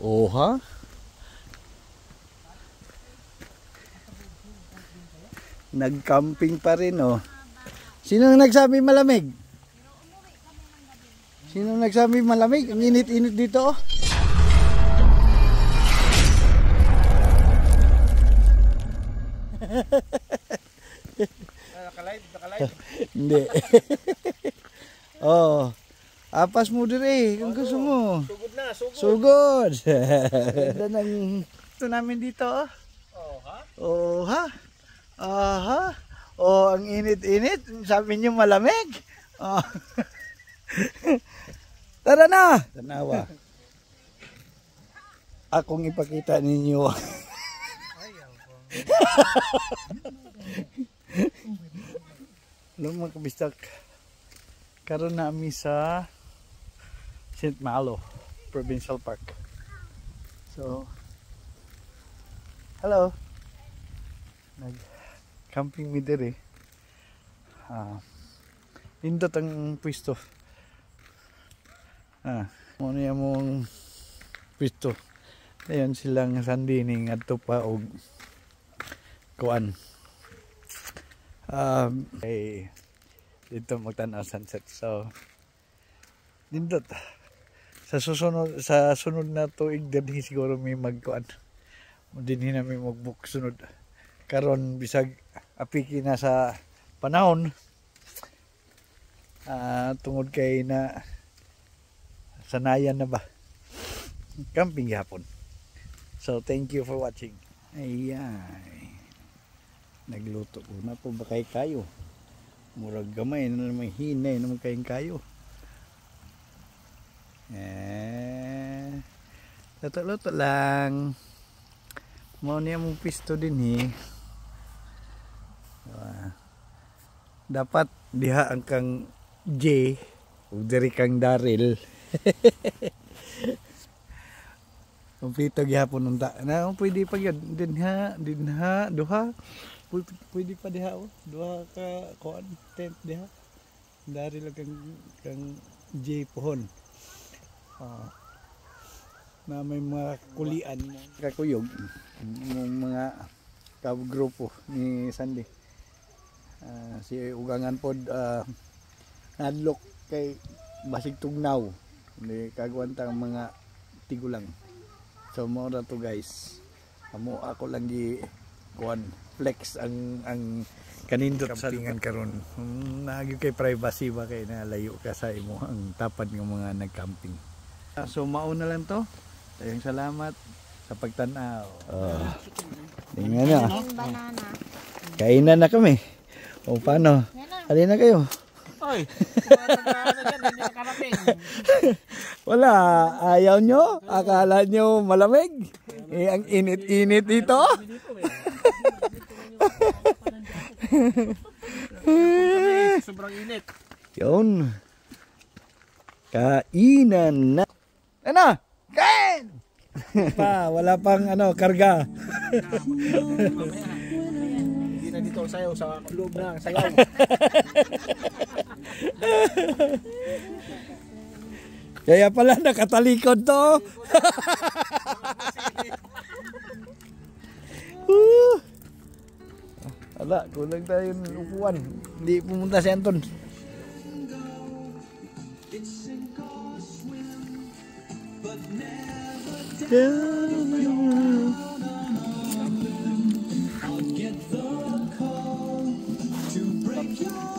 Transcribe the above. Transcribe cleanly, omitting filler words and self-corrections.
Oh ha? Nag-camping pa rin oh. Sino nagsabi malamig? Sino nagsabi malamig? Ang init-init dito oh. Nakalive. Hindi. Oh. Apas mo dire kung gusto mo. Sugod na, sugod. Sugod. Ganda ng ito namin dito oh. Oh, ha? Oh ha? Aha. Oh, ang init-init. Sabi niyo malamig. Oh. Tara na. Tanawa. Akong ipakita ninyo. Alam mga kabistak. Karon na kami sa St. Malo Provincial Park. So, hello. Nag-camping mi dire. Indot ang pwesto. Muna yung mong pwesto. Ayan silang sandining at pa og kuan. Dito magtanaw sunset. So, dindot. Sa sunod na tuig din siguro may magkuan. Dinhi namin mag-book sunod. Karon bisag apiki na sa panahon. Tungod kay na sanayan na ba camping gihapon. So thank you for watching. Ayay, nagluto ko na po ba kayo? Murag gamay na naman, hinay naman kayong kayo. Luto lang. Mau niya mong pisto din dapat diha ang kang J ug diri kang Daryl. Kumpleto gihapon unta. Na pwede pa gyud dinha duha. Pwede pa diha oh. Duha ka kuan tent diha. Daryl kang J pohon. Na may mga kulian kakuyog mga kabgrupo ni Sandy. Si ugangan pod nadlok kay basig tugnaw ni kagwantang mga tigulang. So mo na to guys. Ako lang gi kuan flex ang kanindot sa tingan karon. Naagi kay privacy ba kay nalayo ka sa imo ang tapad ng mga nagcamping. So mauna lang to. Ayong salamat sa pagtanaw. Tingnan na. Banana. Kainan na kami. O paano? Halina kayo. Oy, wala, ayaw nyo? Akala nyo malamig? Ang init-init dito. sobrang init. Yun. Kainan na. Ano? Kain! Wala pang karga. Hindi na dito sayaw sa loob na sayaw. Kaya pala nakatalikod to. Ala, kulang tayo ng upuan. Hindi pumunta si Anton. I'll get the call to break your